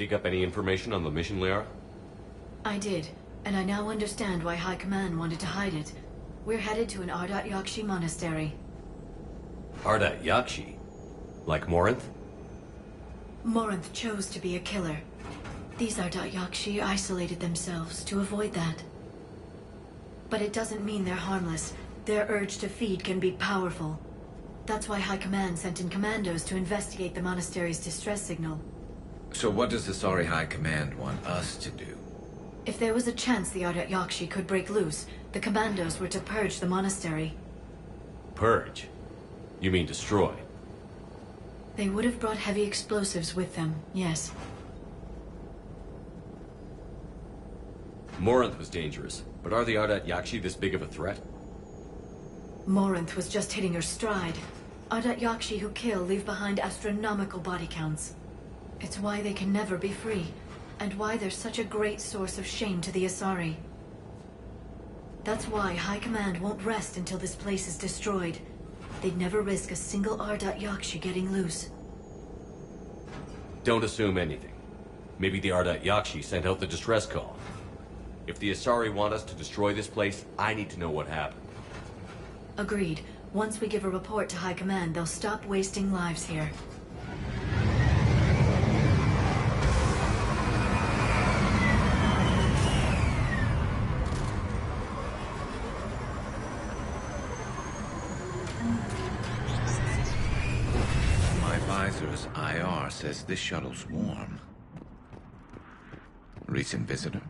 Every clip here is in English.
Dig up any information on the mission, Liara? I did, and I now understand why High Command wanted to hide it. We're headed to an Ardat Yakshi monastery. Ardat Yakshi? Like Morinth? Morinth chose to be a killer. These Ardat Yakshi isolated themselves to avoid that. But it doesn't mean they're harmless. Their urge to feed can be powerful. That's why High Command sent in commandos to investigate the monastery's distress signal. So what does the Sorry High Command want us to do? If there was a chance the Ardat Yakshi could break loose, the commandos were to purge the monastery. Purge? You mean destroy? They would have brought heavy explosives with them, yes. Morinth was dangerous, but are the Ardat Yakshi this big of a threat? Morinth was just hitting her stride. Ardat Yakshi who kill leave behind astronomical body counts. It's why they can never be free, and why they're such a great source of shame to the Asari. That's why High Command won't rest until this place is destroyed. They'd never risk a single Ardat Yakshi getting loose. Don't assume anything. Maybe the Ardat Yakshi sent out the distress call. If the Asari want us to destroy this place, I need to know what happened. Agreed. Once we give a report to High Command, they'll stop wasting lives here. My visor's IR says this shuttle's warm. Recent visitor?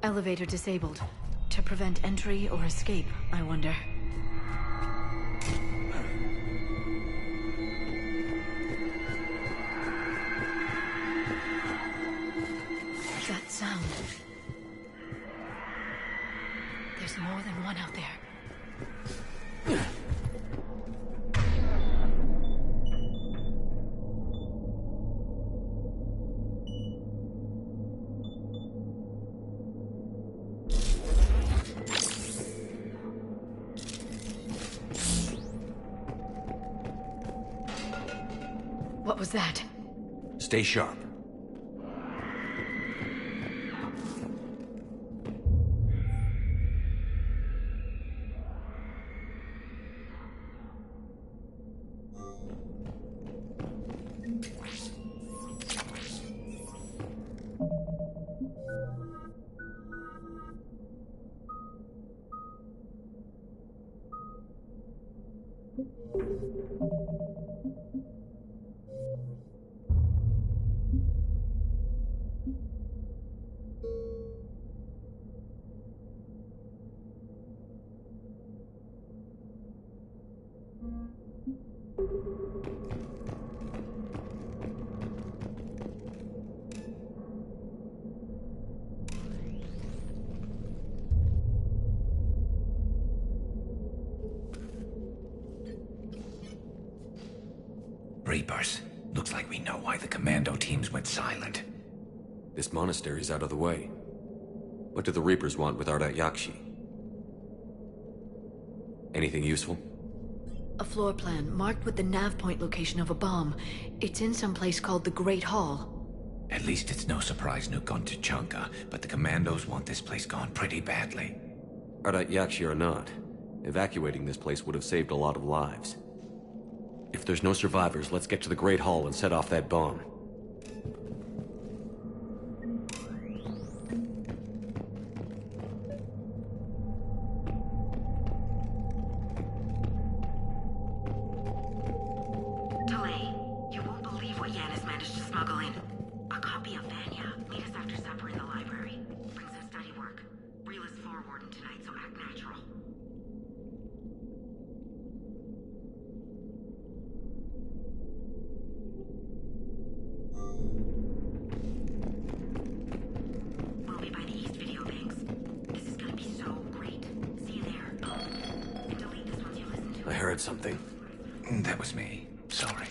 Elevator disabled. To prevent entry or escape, I wonder. That sound. There's more than one out there. What was that? Stay sharp. Reapers. Looks like we know why the commando teams went silent. This monastery's out of the way. What do the Reapers want with Ardat Yakshi? Anything useful? A floor plan marked with the nav point location of a bomb. It's in some place called the Great Hall. At least it's no surprise Nuke on Tachanka, but the commandos want this place gone pretty badly. Ardat Yakshi or not, evacuating this place would have saved a lot of lives. If there's no survivors, let's get to the Great Hall and set off that bomb. Delay. You won't believe what Yan has managed to smuggle in. A copy of Vanya. Meet us after supper in the library. Bring some study work. Reela's floor warden tonight, so act natural. We'll be by the East Video Banks. This is gonna be so great. See you there. And delete this once you listen to it. I heard something. That was me. Sorry.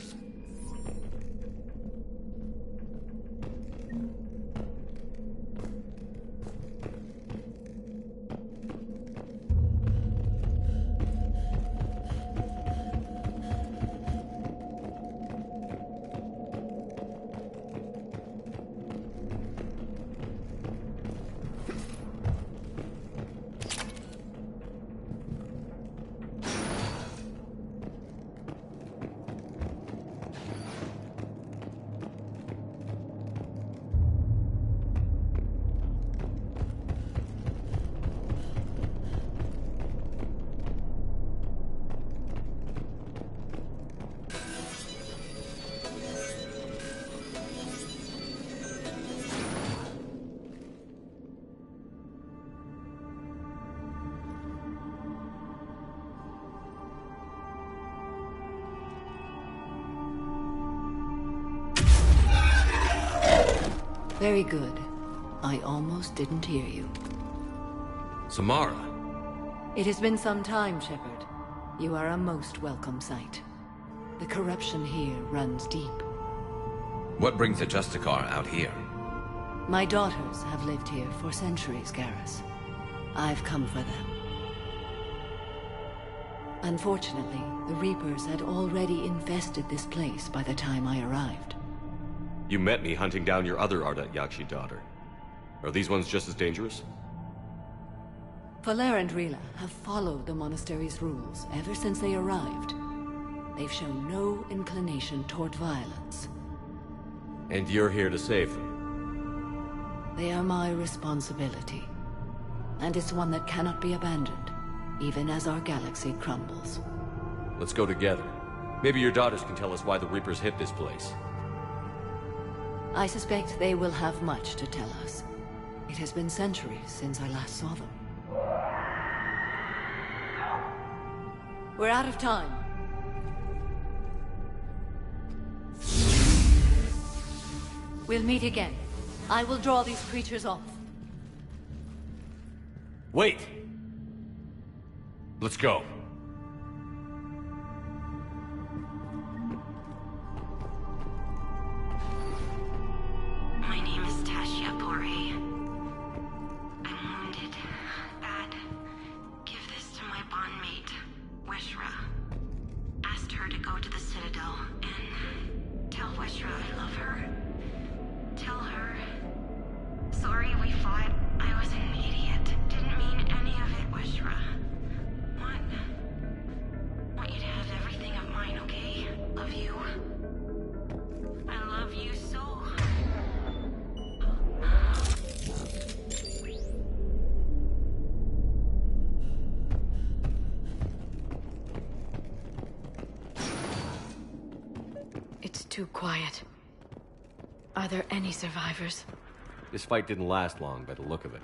Very good. I almost didn't hear you. Samara! It has been some time, Shepard. You are a most welcome sight. The corruption here runs deep. What brings the Justicar out here? My daughters have lived here for centuries, Garrus. I've come for them. Unfortunately, the Reapers had already infested this place by the time I arrived. You met me hunting down your other Ardat Yakshi daughter. Are these ones just as dangerous? Falere and Rila have followed the monastery's rules ever since they arrived. They've shown no inclination toward violence. And you're here to save them? They are my responsibility. And it's one that cannot be abandoned, even as our galaxy crumbles. Let's go together. Maybe your daughters can tell us why the Reapers hit this place. I suspect they will have much to tell us. It has been centuries since I last saw them. We're out of time. We'll meet again. I will draw these creatures off. Wait! Let's go. My name is Tashia Pore. I'm wounded. Bad. Give this to my bondmate, Weshra. Asked her to go to the Citadel and tell Weshra I love her. Tell her. Sorry we fought. I was an idiot. Didn't mean any of it, Weshra. Want you to have everything of mine, okay? Love you. I love you so. It's too quiet. Are there any survivors? This fight didn't last long by the look of it.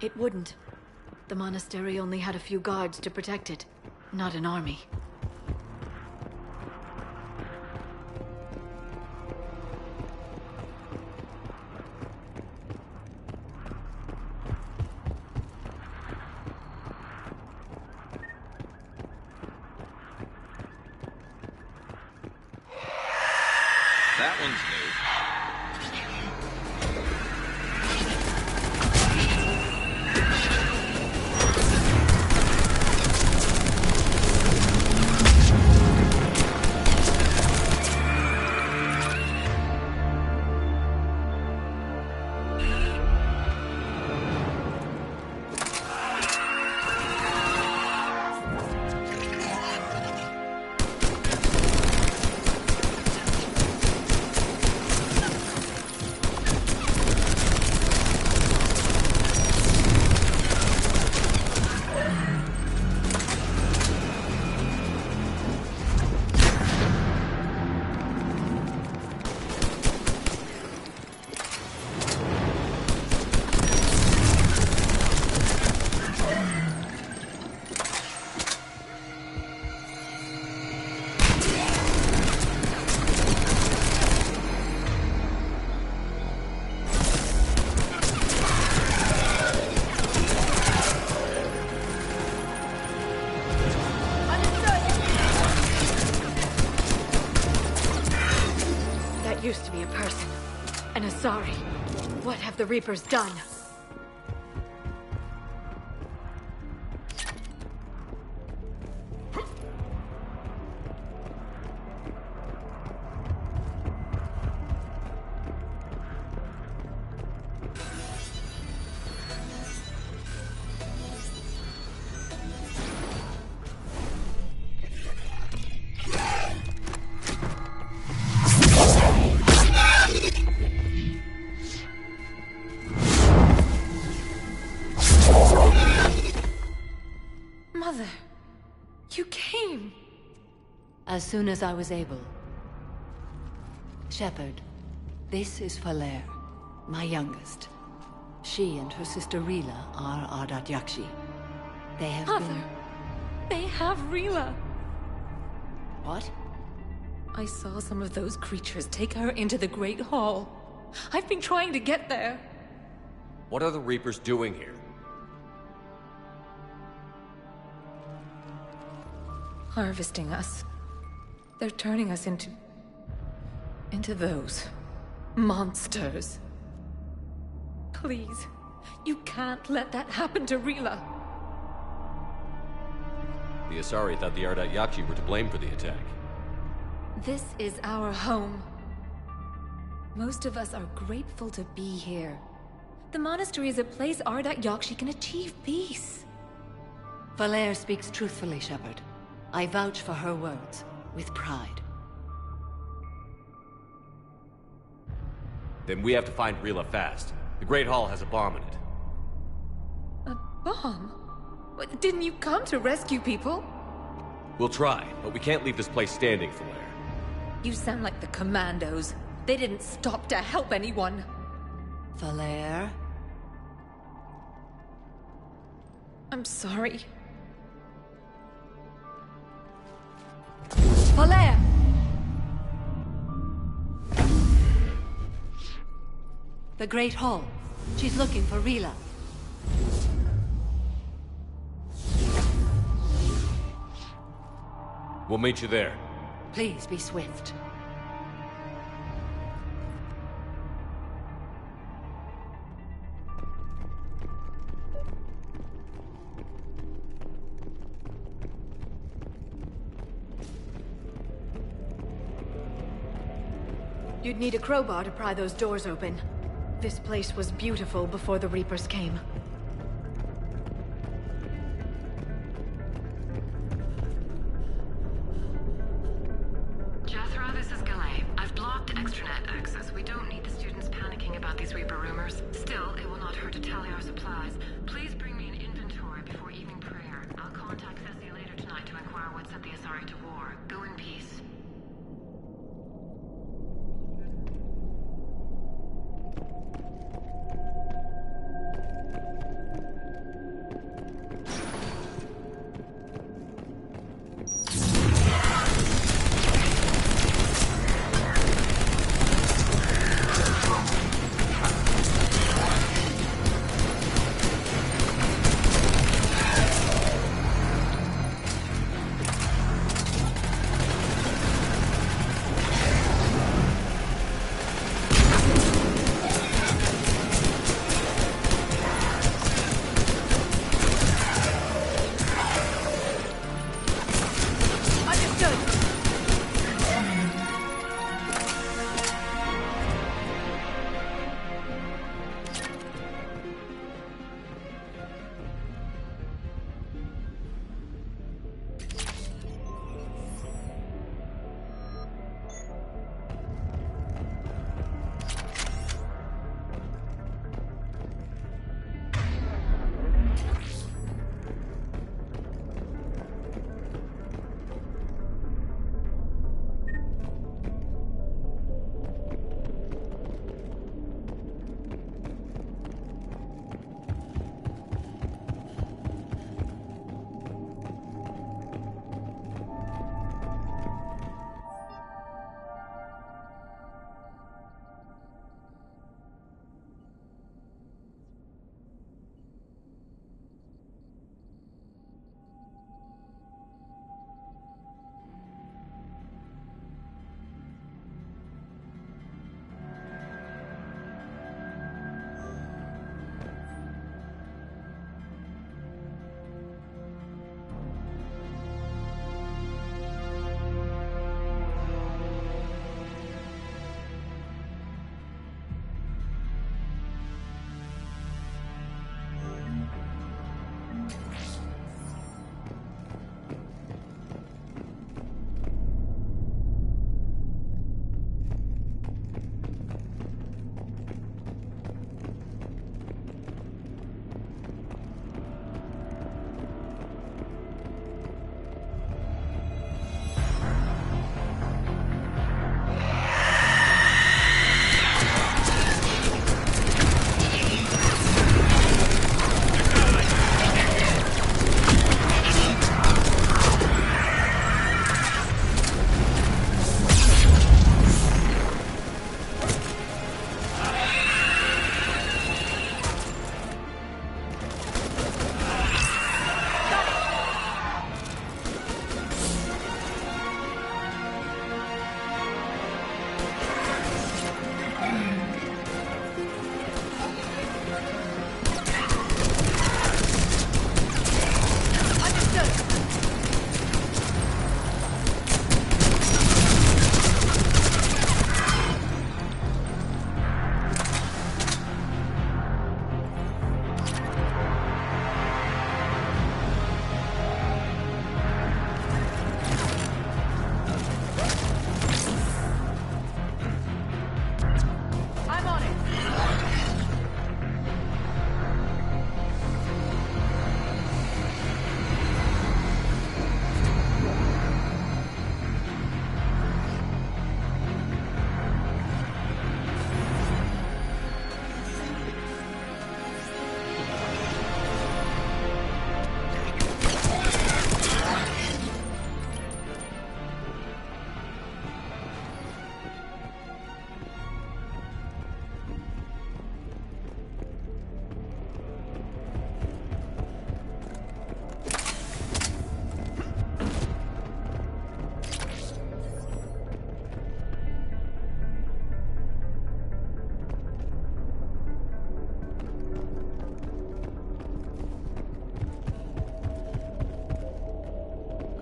It wouldn't. The monastery only had a few guards to protect it, not an army. That one's new. used to be a person. An Asari. What have the Reapers done? Mother, you came. As soon as I was able. Shepard, this is Falere, my youngest. She and her sister Rila are Ardat Yakshi. They have Mother, been... they have Rila. What? I saw some of those creatures take her into the Great Hall. I've been trying to get there. What are the Reapers doing here? Harvesting us. They're turning us into those monsters. Please, you can't let that happen to Rila. The Asari thought the Ardat Yakshi were to blame for the attack. This is our home. Most of us are grateful to be here. The monastery is a place Ardat Yakshi can achieve peace. Falere speaks truthfully, Shepard. I vouch for her words, with pride. Then we have to find Rila fast. The Great Hall has a bomb in it. A bomb? What, didn't you come to rescue people? We'll try, but we can't leave this place standing, Falere. You sound like the Commandos. They didn't stop to help anyone. Falere? I'm sorry. Falere! The Great Hall. She's looking for Rila. We'll meet you there. Please be swift. You'd need a crowbar to pry those doors open. This place was beautiful before the Reapers came. Jethro, this is Galay. I've blocked extranet access. We don't need the students panicking about these Reaper rumors. Still, it will not hurt to tally our supplies. Please bring me an inventory before evening prayer. I'll contact Ceci later tonight to inquire what set the Asari to war. Go in peace.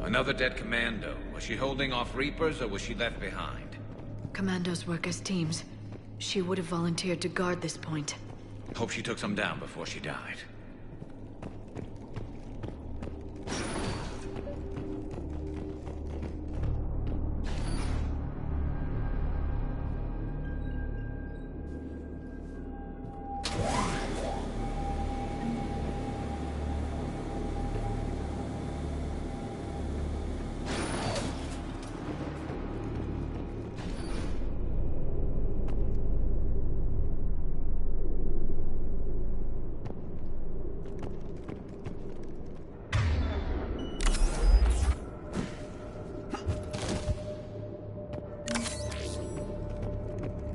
Another dead commando. Was she holding off Reapers, or was she left behind? Commandos work as teams. She would have volunteered to guard this point. Hope she took some down before she died.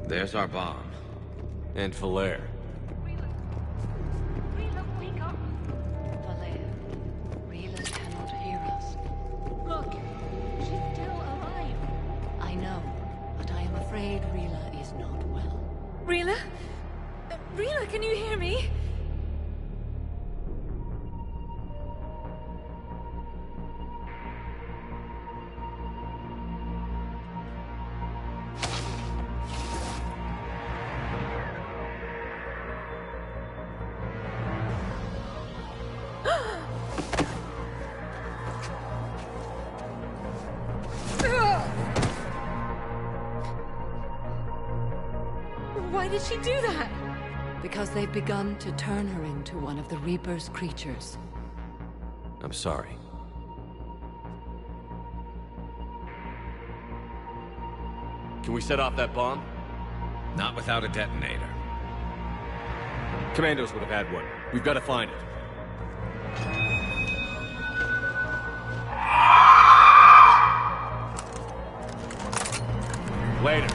There's our bomb. And Falair. Rila, wake up! Falair, Rila cannot hear us. Look, she's still alive. I know, but I am afraid Rila is not well. Rila? Rila, can you hear me? Why did she do that? Because they've begun to turn her into one of the Reaper's creatures. I'm sorry. Can we set off that bomb? Not without a detonator. Commandos would have had one. We've got to find it. Later.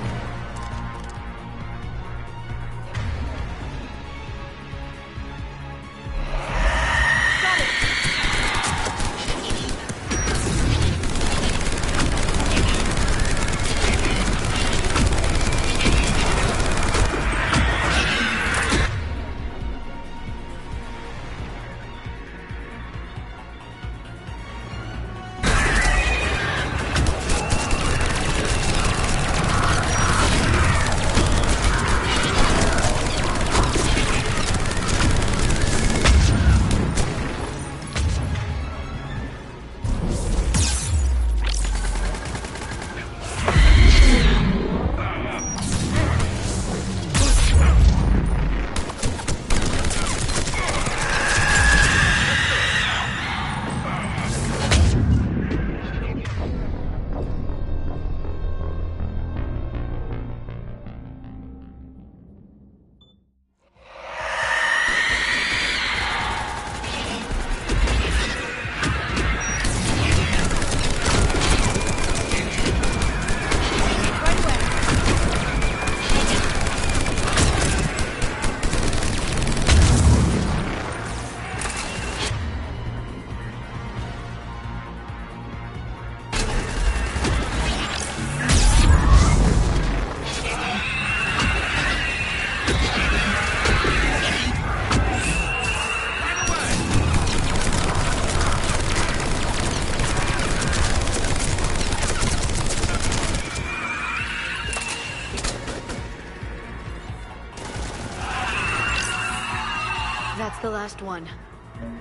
That's the last one.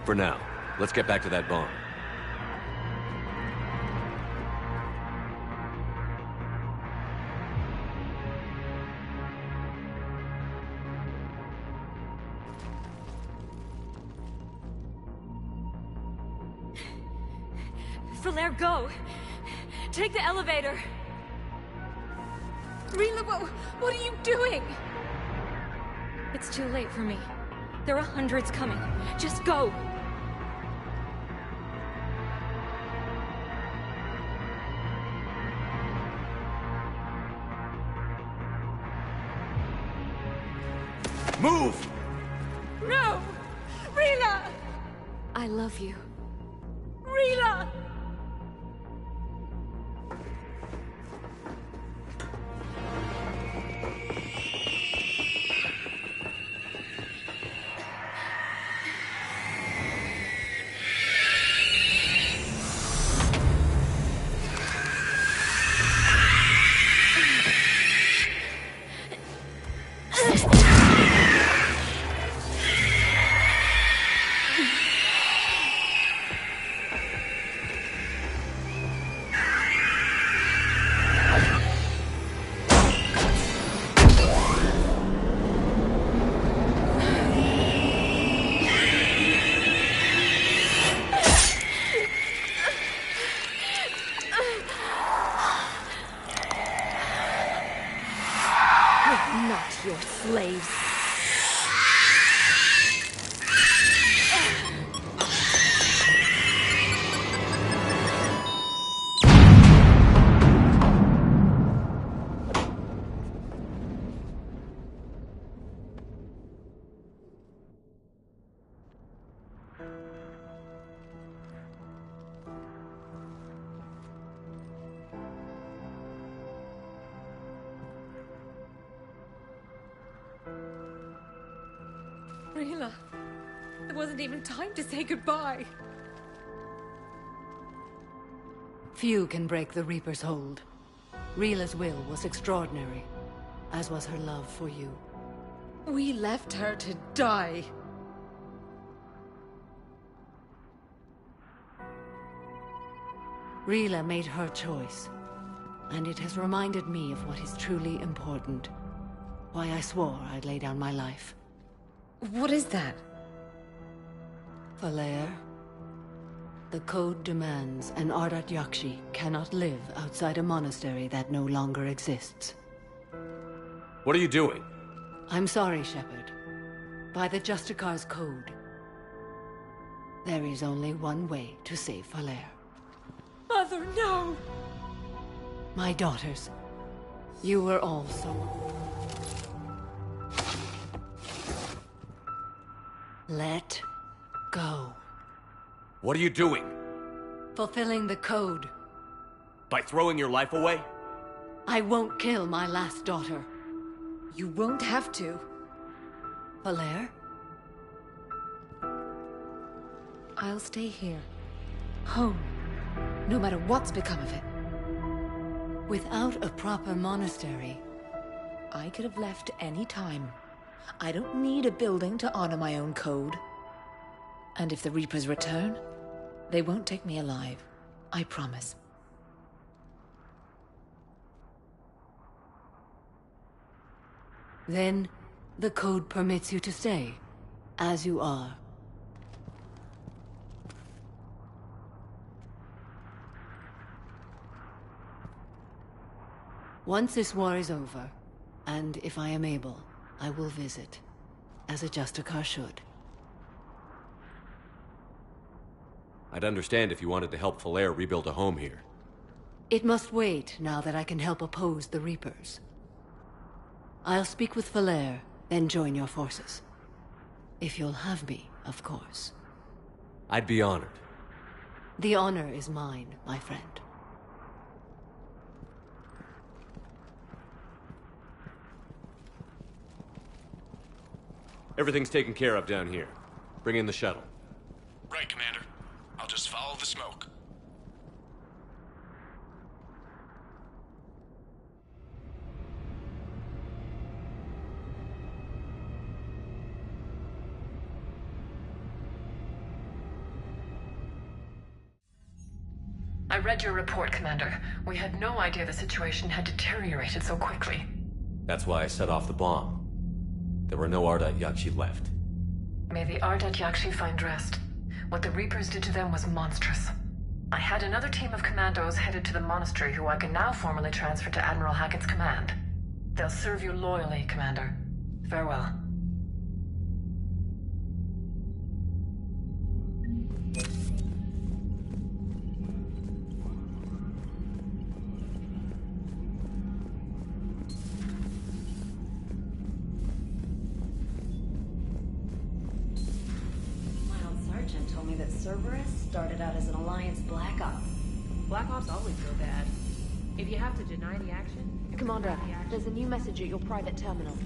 For now, let's get back to that bomb. Falair, go! Take the elevator! Rila, what are you doing? It's too late for me. There are hundreds coming. Just go! Move! No! Rila! I love you. Rila! slaves. Rila, there wasn't even time to say goodbye. Few can break the Reaper's hold. Rila's will was extraordinary, as was her love for you. We left her to die. Rila made her choice, and it has reminded me of what is truly important. Why I swore I'd lay down my life. What is that? Falair, the code demands an Ardat Yakshi cannot live outside a monastery that no longer exists. What are you doing? I'm sorry, Shepard. By the Justicar's code, there is only one way to save Falair. Mother, no! My daughters, you were also. Let go. What are you doing? Fulfilling the code. By throwing your life away? I won't kill my last daughter. You won't have to. Falair? I'll stay here. Home. No matter what's become of it. Without a proper monastery, I could have left any time. I don't need a building to honor my own code. And if the Reapers return, they won't take me alive. I promise. then the code permits you to stay, as you are. Once this war is over, and if I am able, I will visit, as a Justicar should. I'd understand if you wanted to help Falair rebuild a home here. It must wait now that I can help oppose the Reapers. I'll speak with Falair, then join your forces. If you'll have me, of course. I'd be honored. The honor is mine, my friend. Everything's taken care of down here. Bring in the shuttle. Right, Commander. I'll just follow the smoke. I read your report, Commander. We had no idea the situation had deteriorated so quickly. That's why I set off the bomb. There were no Ardat Yakshi left. May the Ardat Yakshi find rest. What the Reapers did to them was monstrous. I had another team of commandos headed to the monastery who I can now formally transfer to Admiral Hackett's command. They'll serve you loyally, Commander. Farewell. Cerberus started out as an Alliance Black Ops. Black Ops always go bad. If you have to deny the action... Commander, there's a new message at your private terminal.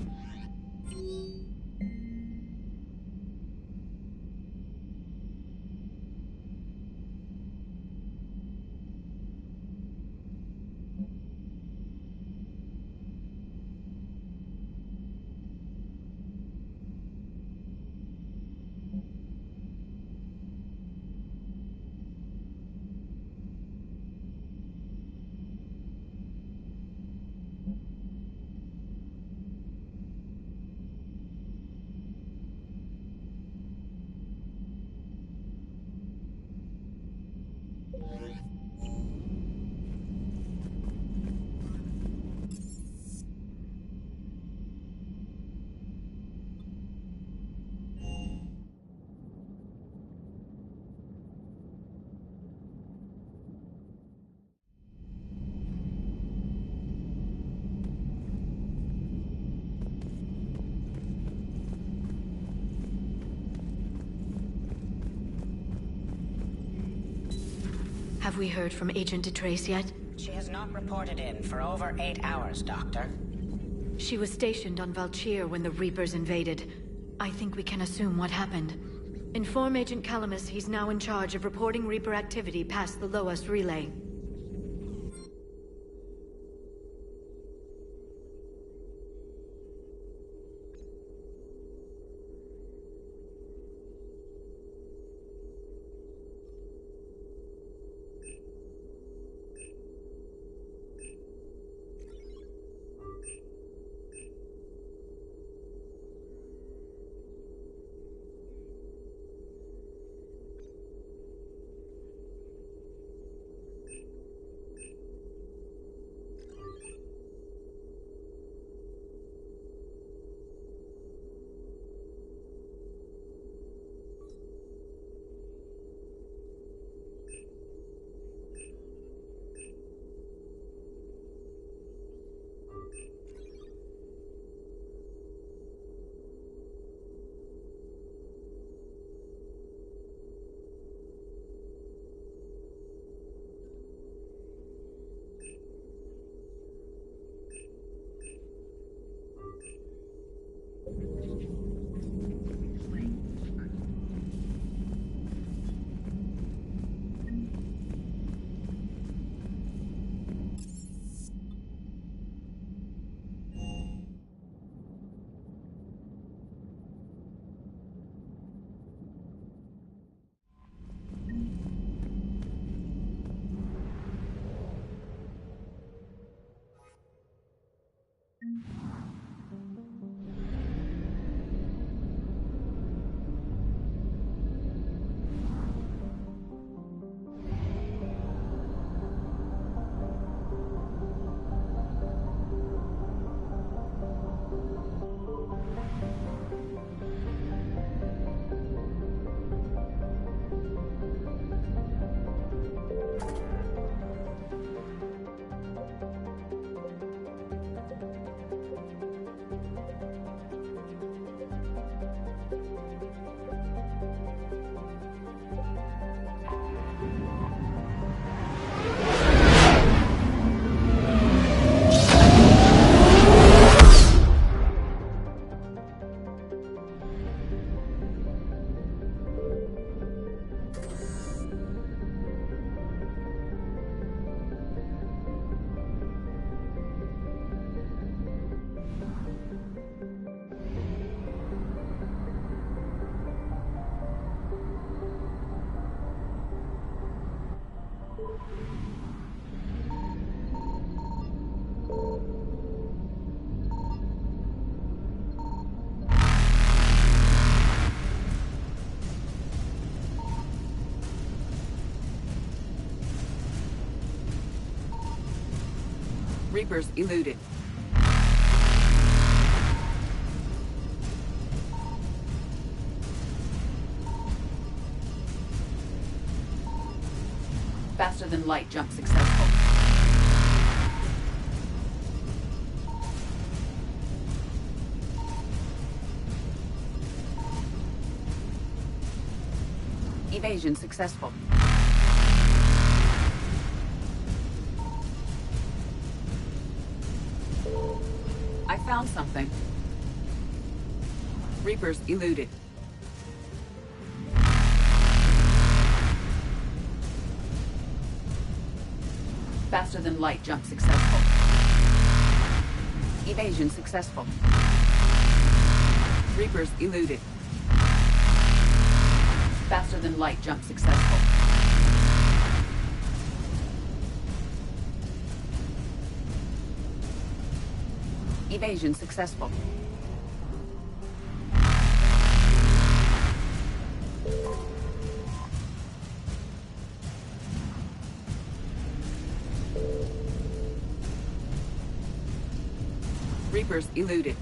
Have we heard from Agent DeTrace yet? She has not reported in for over 8 hours, Doctor. She was stationed on Valchir when the Reapers invaded. I think we can assume what happened. Inform Agent Calamus he's now in charge of reporting Reaper activity past the Loas relay. Reapers eluded. Faster than light jump successful. Evasion successful. I found something. Reapers eluded. Faster than light jump successful. Evasion successful. Reapers eluded. Faster than light jump successful. Evasion successful. Reapers eluded.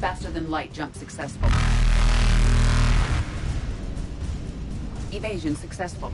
Faster than light jump successful. Evasion successful.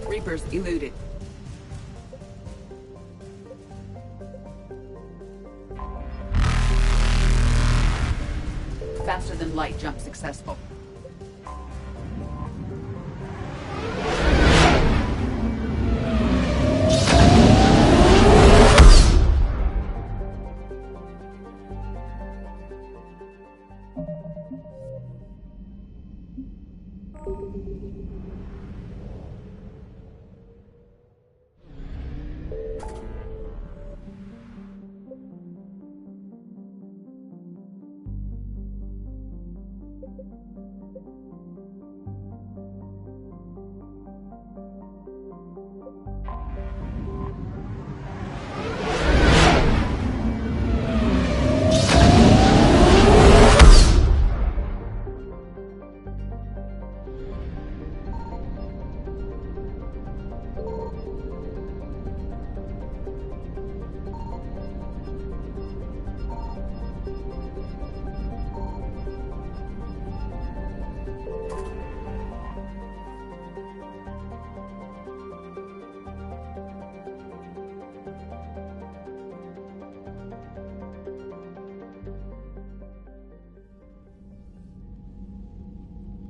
Reapers eluded. Faster than light jump successful.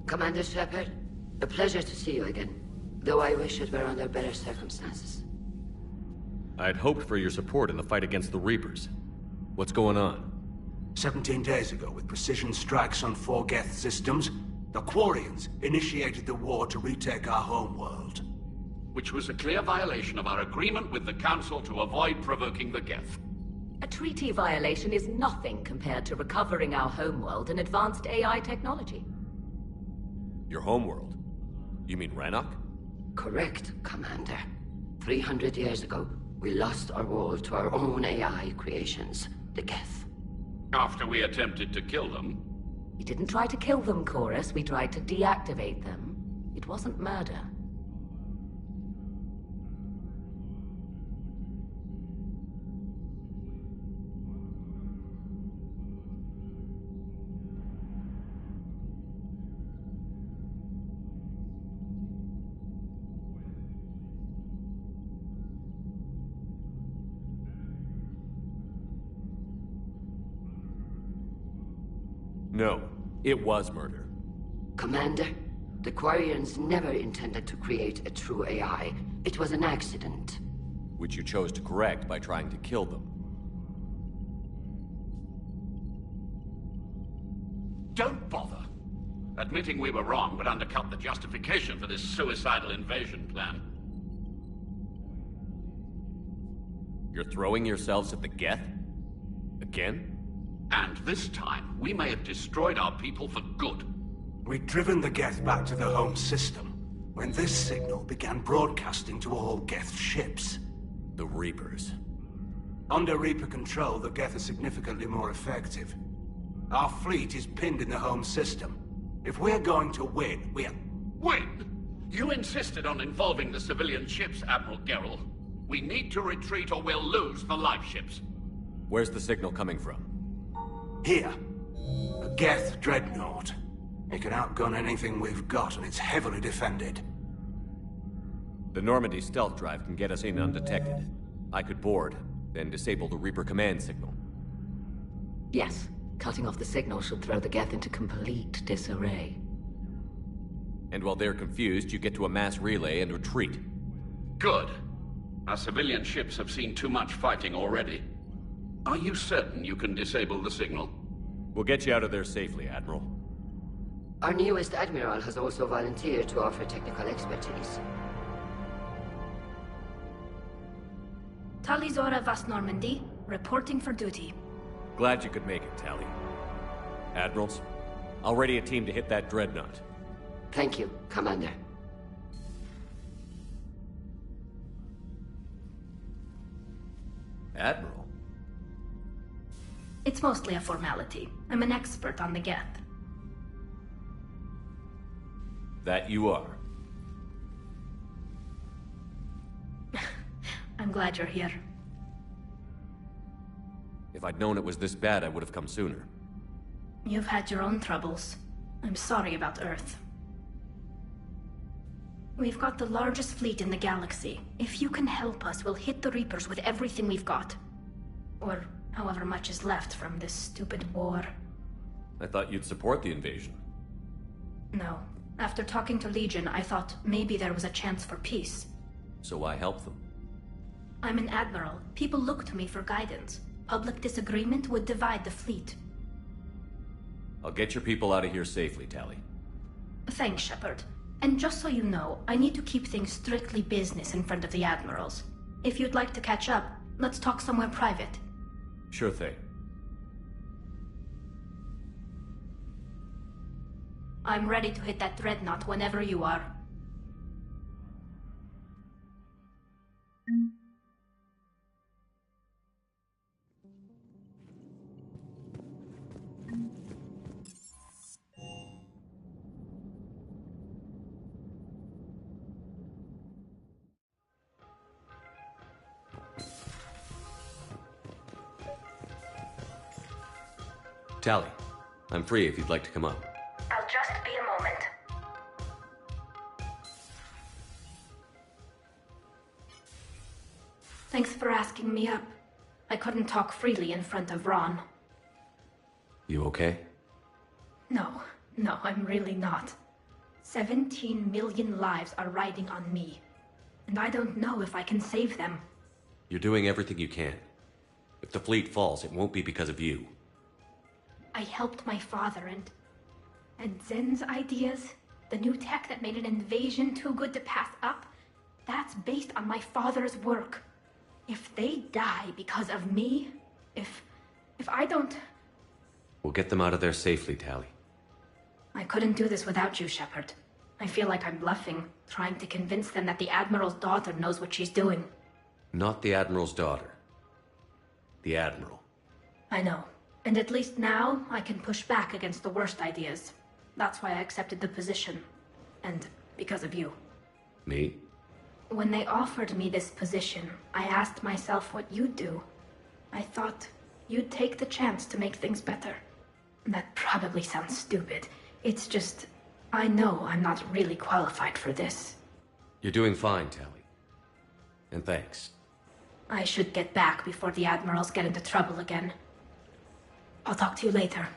Commander Shepard, a pleasure to see you again, though I wish it were under better circumstances. I'd hoped for your support in the fight against the Reapers. What's going on? 17 days ago, with precision strikes on 4 Geth systems, the Quarians initiated the war to retake our homeworld. Which was a clear violation of our agreement with the Council to avoid provoking the Geth. A treaty violation is nothing compared to recovering our homeworld and advanced AI technology. Your homeworld? You mean Rannoch? Correct, Commander. 300 years ago, we lost our world to our own AI creations, the Geth. After we attempted to kill them? We didn't try to kill them, Chorus. We tried to deactivate them. It wasn't murder. No, it was murder. Commander, the Quarians never intended to create a true AI. It was an accident. Which you chose to correct by trying to kill them. Don't bother. Admitting we were wrong would undercut the justification for this suicidal invasion plan. You're throwing yourselves at the Geth? Again? And this time, we may have destroyed our people for good. We'd driven the Geth back to the home system, when this signal began broadcasting to all Geth ships. The Reapers. Under Reaper control, the Geth are significantly more effective. Our fleet is pinned in the home system. If we're going to win, Win? You insisted on involving the civilian ships, Admiral Gerrel. We need to retreat or we'll lose the live ships. Where's the signal coming from? Here. A Geth dreadnought. It can outgun anything we've got, and it's heavily defended. The Normandy stealth drive can get us in undetected. I could board, then disable the Reaper command signal. Yes. Cutting off the signal should throw the Geth into complete disarray. And while they're confused, you get to a mass relay and retreat. Good. Our civilian ships have seen too much fighting already. Are you certain you can disable the signal? We'll get you out of there safely, Admiral. Our newest Admiral has also volunteered to offer technical expertise. Talizora Vas Normandy, reporting for duty. Glad you could make it, Tally. Admirals, I'll ready a team to hit that dreadnought. Thank you, Commander. Admiral? It's mostly a formality. I'm an expert on the Geth. That you are. I'm glad you're here. If I'd known it was this bad, I would have come sooner. You've had your own troubles. I'm sorry about Earth. We've got the largest fleet in the galaxy. If you can help us, we'll hit the Reapers with everything we've got. Or however much is left from this stupid war. I thought you'd support the invasion. No. After talking to Legion, I thought maybe there was a chance for peace. So why help them? I'm an admiral. People look to me for guidance. Public disagreement would divide the fleet. I'll get your people out of here safely, Tally. Thanks, Shepard. And just so you know, I need to keep things strictly business in front of the admirals. If you'd like to catch up, let's talk somewhere private. Sure thing. I'm ready to hit that dreadnought whenever you are. Tally, I'm free if you'd like to come up. I'll just be a moment. Thanks for asking me up. I couldn't talk freely in front of Ron. You okay? No, I'm really not. 17 million lives are riding on me. And I don't know if I can save them. You're doing everything you can. If the fleet falls, it won't be because of you. I helped my father and Zen's ideas, the new tech that made an invasion too good to pass up, that's based on my father's work. If they die because of me, if I don't... We'll get them out of there safely, Tally. I couldn't do this without you, Shepard. I feel like I'm bluffing, trying to convince them that the Admiral's daughter knows what she's doing. Not the Admiral's daughter. The Admiral. I know. And at least now, I can push back against the worst ideas. That's why I accepted the position. And because of you. Me? When they offered me this position, I asked myself what you'd do. I thought you'd take the chance to make things better. That probably sounds stupid. It's just, I know I'm not really qualified for this. You're doing fine, Tally. And thanks. I should get back before the Admirals get into trouble again. I'll talk to you later.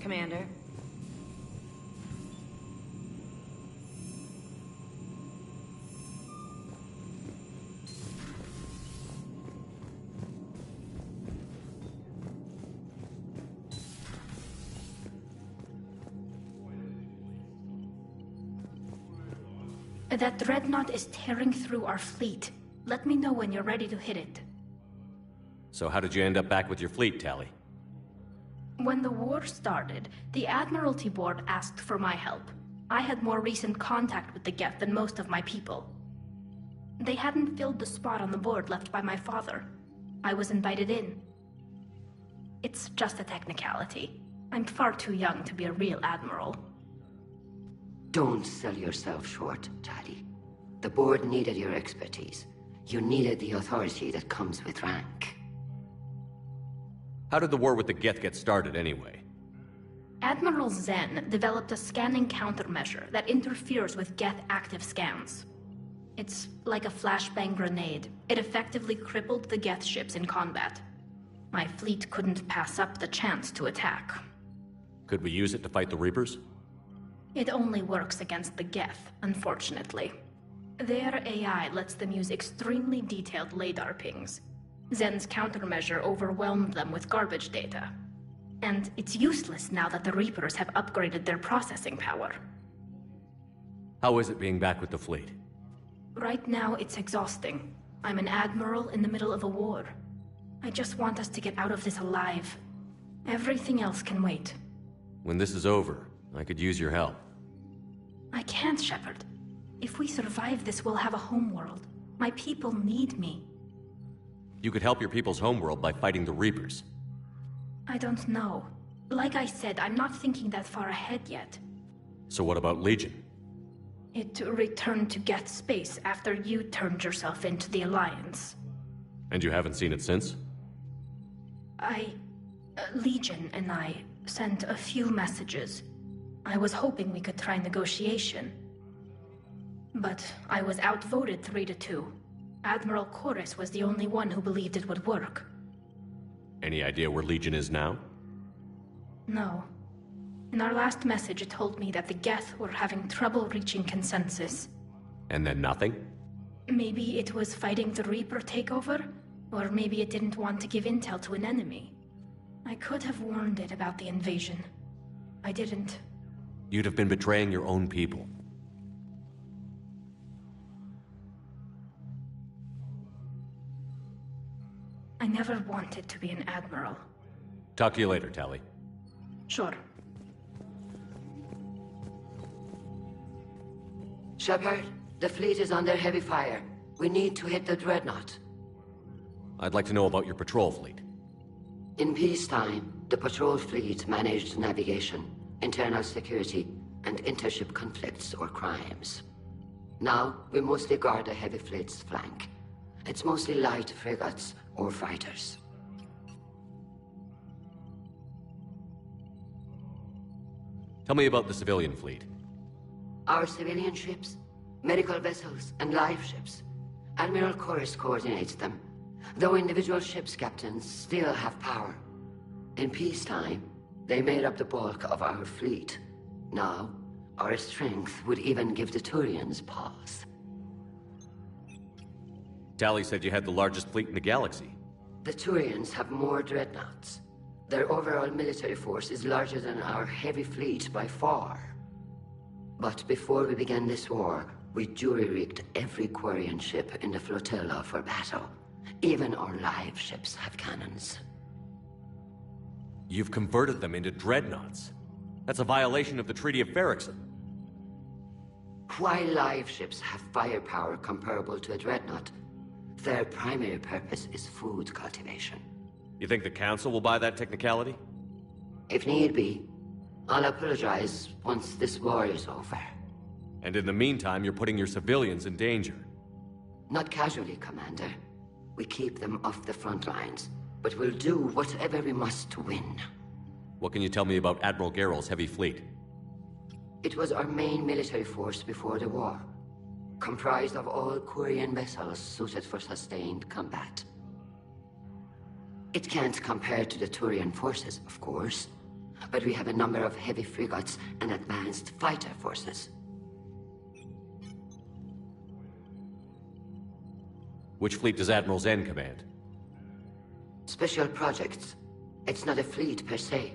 Commander. That dreadnought is tearing through our fleet. Let me know when you're ready to hit it. So how did you end up back with your fleet, Tally? When the war started, the Admiralty Board asked for my help. I had more recent contact with the Geth than most of my people. They hadn't filled the spot on the board left by my father. I was invited in. It's just a technicality. I'm far too young to be a real admiral. Don't sell yourself short, Tally. The board needed your expertise. You needed the authority that comes with rank. How did the war with the Geth get started, anyway? Admiral Zen developed a scanning countermeasure that interferes with Geth active scans. It's like a flashbang grenade. It effectively crippled the Geth ships in combat. My fleet couldn't pass up the chance to attack. Could we use it to fight the Reapers? It only works against the Geth, unfortunately. Their AI lets them use extremely detailed LADAR pings. Zen's countermeasure overwhelmed them with garbage data. And it's useless now that the Reapers have upgraded their processing power. How is it being back with the fleet? Right now, it's exhausting. I'm an admiral in the middle of a war. I just want us to get out of this alive. Everything else can wait. When this is over, I could use your help. I can't, Shepard. If we survive this, we'll have a homeworld. My people need me. You could help your people's homeworld by fighting the Reapers. I don't know. Like I said, I'm not thinking that far ahead yet. So what about Legion? It returned to Geth space after you turned yourself into the Alliance. And you haven't seen it since? Legion and I sent a few messages. I was hoping we could try negotiation. But I was outvoted 3-2. Admiral Chorus was the only one who believed it would work. Any idea where Legion is now? No. In our last message, it told me that the Geth were having trouble reaching consensus. And then nothing? Maybe it was fighting the Reaper takeover? Or maybe it didn't want to give intel to an enemy. I could have warned it about the invasion. I didn't. You'd have been betraying your own people. I never wanted to be an admiral. Talk to you later, Tali. Sure. Shepard, the fleet is under heavy fire. We need to hit the Dreadnought. I'd like to know about your patrol fleet. In peacetime, the patrol fleet managed navigation, internal security, and intership conflicts or crimes. Now, we mostly guard the heavy fleet's flank. It's mostly light frigates or fighters. Tell me about the civilian fleet. Our civilian ships, medical vessels, and live ships. Admiral Chorus coordinates them, though individual ships' captains still have power. In peacetime, they made up the bulk of our fleet. Now, our strength would even give the Turians pause. Tali said you had the largest fleet in the galaxy. The Turians have more dreadnoughts. Their overall military force is larger than our heavy fleet by far. But before we began this war, we jury-rigged every Quarian ship in the flotilla for battle. Even our live ships have cannons. You've converted them into dreadnoughts. That's a violation of the Treaty of Ferrixon. While live ships have firepower comparable to a dreadnought, their primary purpose is food cultivation. You think the Council will buy that technicality? If need be, I'll apologize once this war is over. And in the meantime, you're putting your civilians in danger. Not casually, Commander. We keep them off the front lines, but we'll do whatever we must to win. What can you tell me about Admiral Geral's heavy fleet? It was our main military force before the war, comprised of all Quarian vessels suited for sustained combat. It can't compare to the Turian forces, of course, but we have a number of heavy frigates and advanced fighter forces. Which fleet does Admiral Zen command? Special projects. It's not a fleet per se,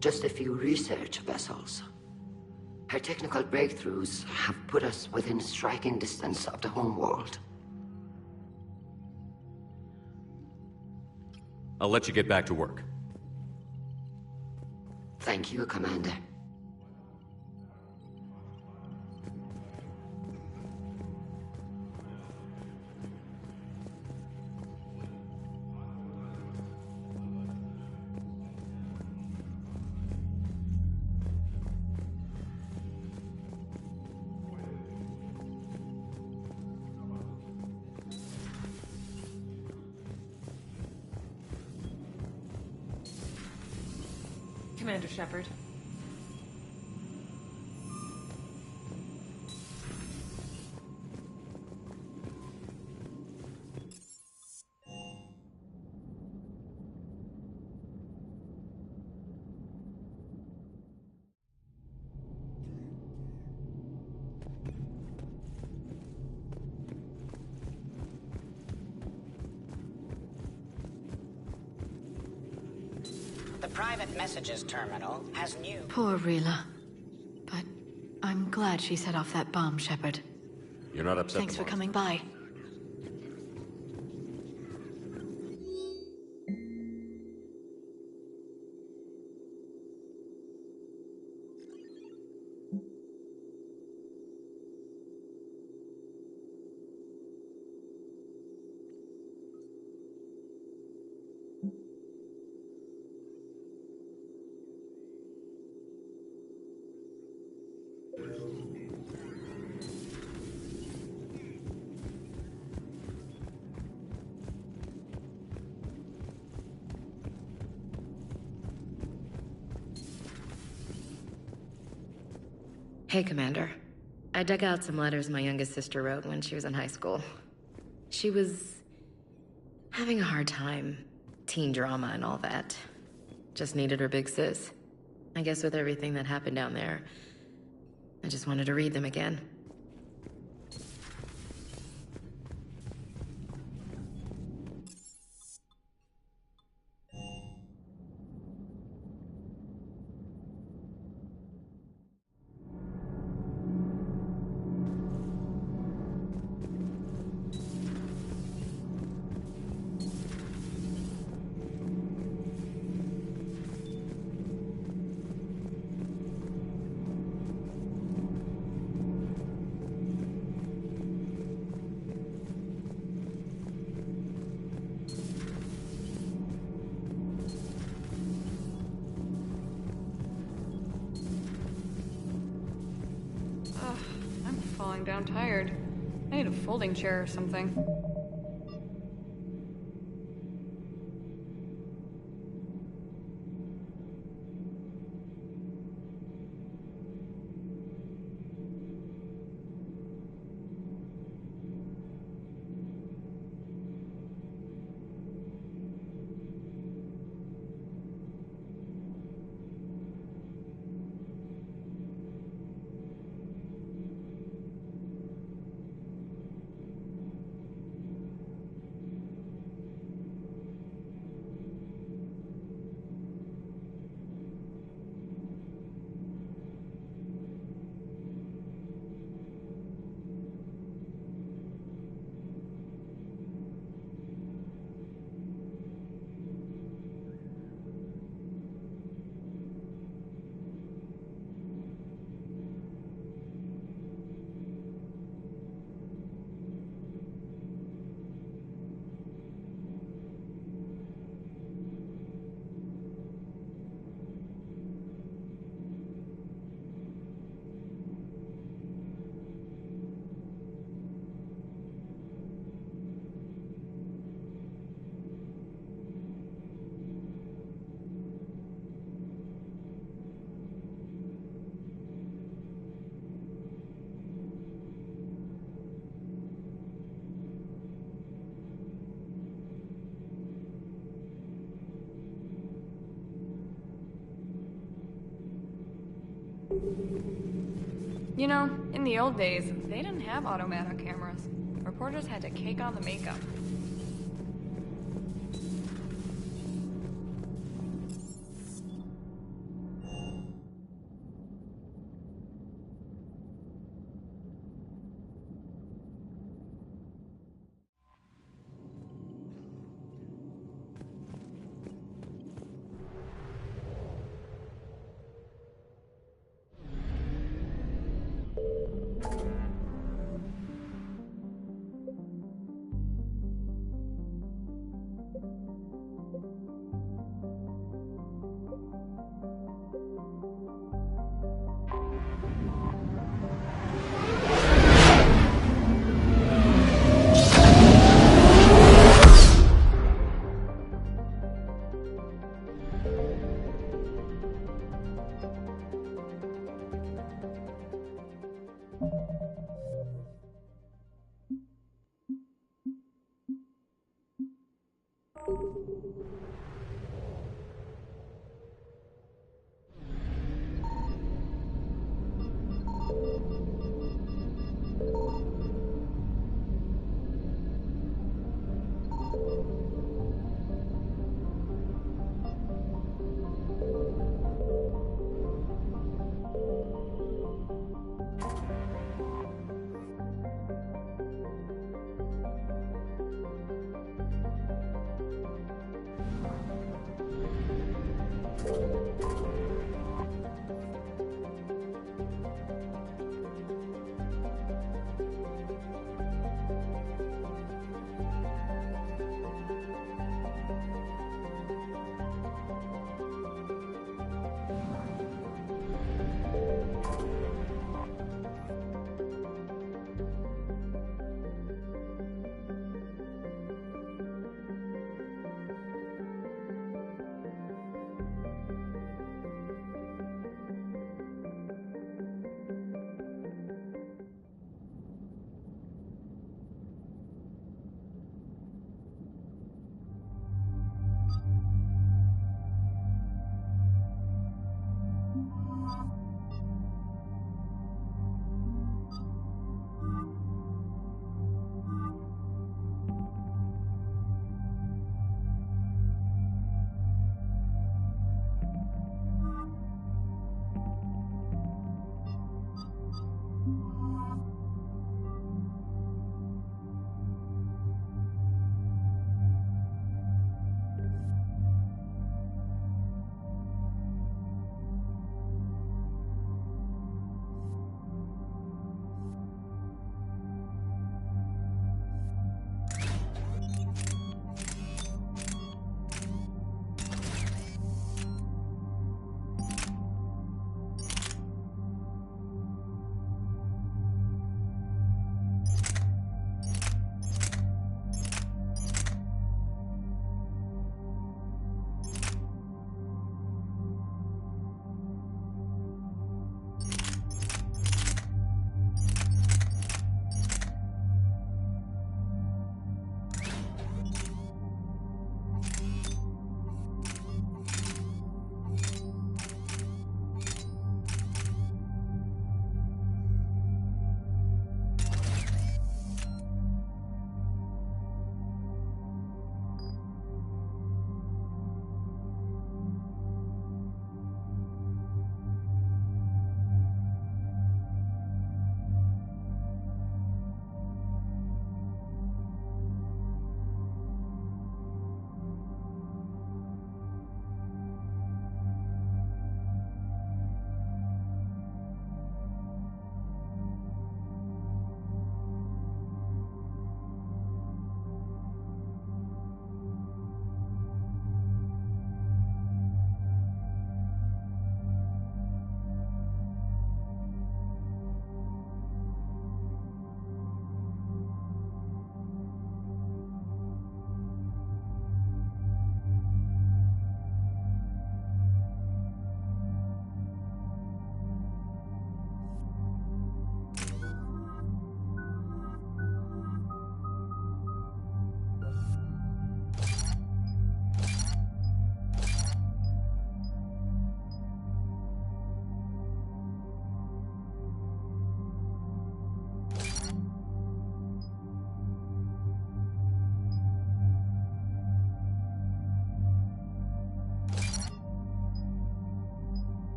just a few research vessels. Her technical breakthroughs have put us within striking distance of the homeworld. I'll let you get back to work. Thank you, Commander. Commander Shepard. The private messages terminal has new... Poor Rila. But I'm glad she set off that bomb, Shepard. You're not upset. Thanks for coming by. Hey, Commander. I dug out some letters my youngest sister wrote when she was in high school. She was having a hard time. Teen drama and all that. Just needed her big sis. I guess with everything that happened down there, I just wanted to read them again. Falling down tired. I need a folding chair or something. You know, in the old days, they didn't have automatic cameras. Reporters had to cake on the makeup.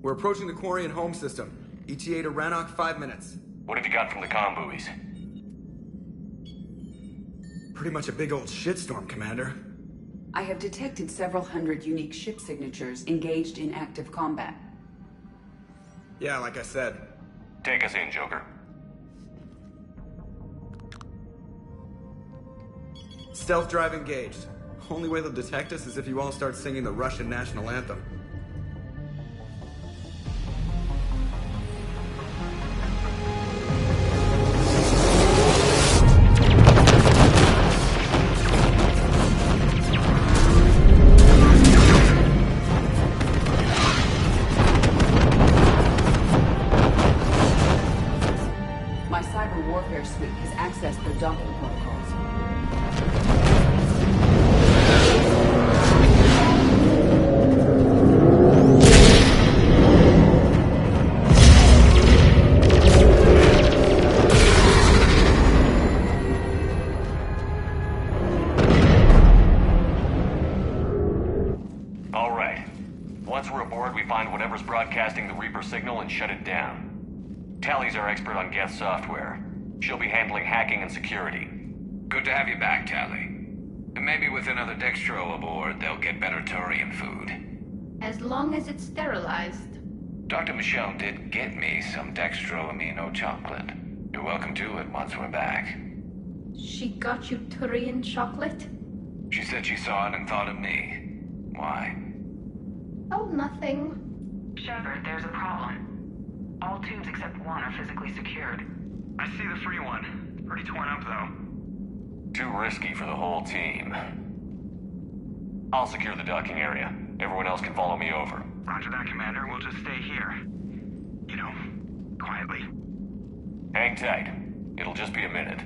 We're approaching the Quarian home system. ETA to Rannoch, 5 minutes. What have you got from the comm buoys? Pretty much a big old shitstorm, Commander. I have detected several hundred unique ship signatures engaged in active combat. Yeah, like I said. Take us in, Joker. Stealth drive engaged. Only way they'll detect us is if you all start singing the Russian national anthem. My cyber warfare suite has accessed their docking protocols. All right. Once we're aboard, we find whatever's broadcasting the Reaper signal and shut it down. Tally's our expert on Geth software. She'll be handling hacking and security. Good to have you back, Tally. And maybe with another Dextro aboard, they'll get better Turian food. As long as it's sterilized. Dr. Michelle did get me some Dextro amino chocolate. You're welcome to it once we're back. She got you Turian chocolate? She said she saw it and thought of me. Why? Oh, nothing. Shepard, there's a problem. All tubes except one are physically secured. I see the free one. It's pretty torn up, though. Too risky for the whole team. I'll secure the docking area. Everyone else can follow me over. Roger that, Commander. We'll just stay here. You know, quietly. Hang tight. It'll just be a minute.